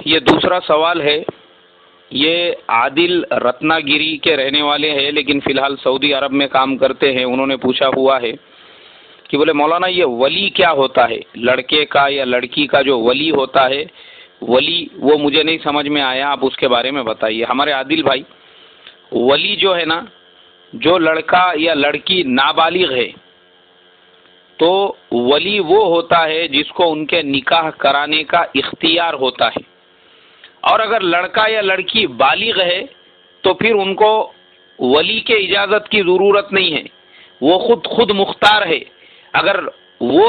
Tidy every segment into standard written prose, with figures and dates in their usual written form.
یہ دوسرا سوال ہے، یہ عادل رتنا گیری کے رہنے والے ہیں لیکن فی الحال سعودی عرب میں کام کرتے ہیں۔ انہوں نے پوچھا ہوا ہے کہ بولے مولانا یہ ولی کیا ہوتا ہے؟ لڑکے کا یا لڑکی کا جو ولی ہوتا ہے، ولی وہ مجھے نہیں سمجھ میں آیا، آپ اس کے بارے میں بتائیے۔ ہمارے عادل بھائی، ولی جو ہے نا، جو لڑکا یا لڑکی نابالغ ہے تو ولی وہ ہوتا ہے جس کو ان کے نکاح کرانے کا اختیار ہوتا ہے، اور اگر لڑکا یا لڑکی بالغ ہے تو پھر ان کو ولی کے اجازت کی ضرورت نہیں ہے، وہ خود مختار ہے۔ اگر وہ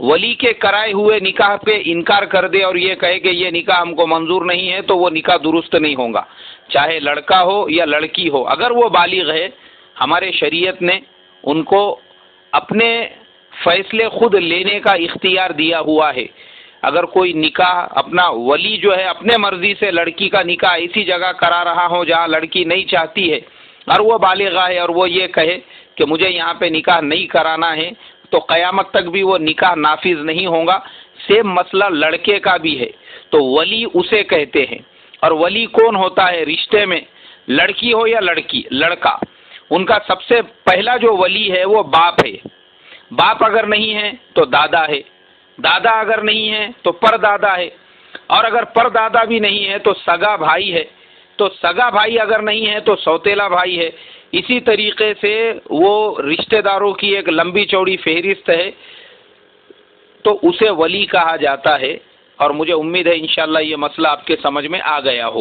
ولی کے کرائے ہوئے نکاح پہ انکار کر دے اور یہ کہے کہ یہ نکاح ہم کو منظور نہیں ہے تو وہ نکاح درست نہیں ہوگا، چاہے لڑکا ہو یا لڑکی ہو۔ اگر وہ بالغ ہے، ہمارے شریعت نے ان کو اپنے فیصلے خود لینے کا اختیار دیا ہوا ہے۔ اگر کوئی نکاح اپنا ولی جو ہے اپنے مرضی سے لڑکی کا نکاح ایسی جگہ کرا رہا ہو جہاں لڑکی نہیں چاہتی ہے اور وہ بالغہ ہے اور وہ یہ کہے کہ مجھے یہاں پہ نکاح نہیں کرانا ہے، تو قیامت تک بھی وہ نکاح نافذ نہیں ہوگا۔ سیم مسئلہ لڑکے کا بھی ہے، تو ولی اسے کہتے ہیں۔ اور ولی کون ہوتا ہے رشتے میں؟ لڑکی ہو یا لڑکا، ان کا سب سے پہلا جو ولی ہے وہ باپ ہے۔ باپ اگر نہیں ہے تو دادا ہے، دادا اگر نہیں ہے تو پردادا ہے، اور اگر پردادا بھی نہیں ہے تو سگا بھائی ہے، تو سگا بھائی اگر نہیں ہے تو سوتیلا بھائی ہے۔ اسی طریقے سے وہ رشتہ داروں کی ایک لمبی چوڑی فہرست ہے، تو اسے ولی کہا جاتا ہے۔ اور مجھے امید ہے انشاءاللہ یہ مسئلہ آپ کے سمجھ میں آ گیا ہو۔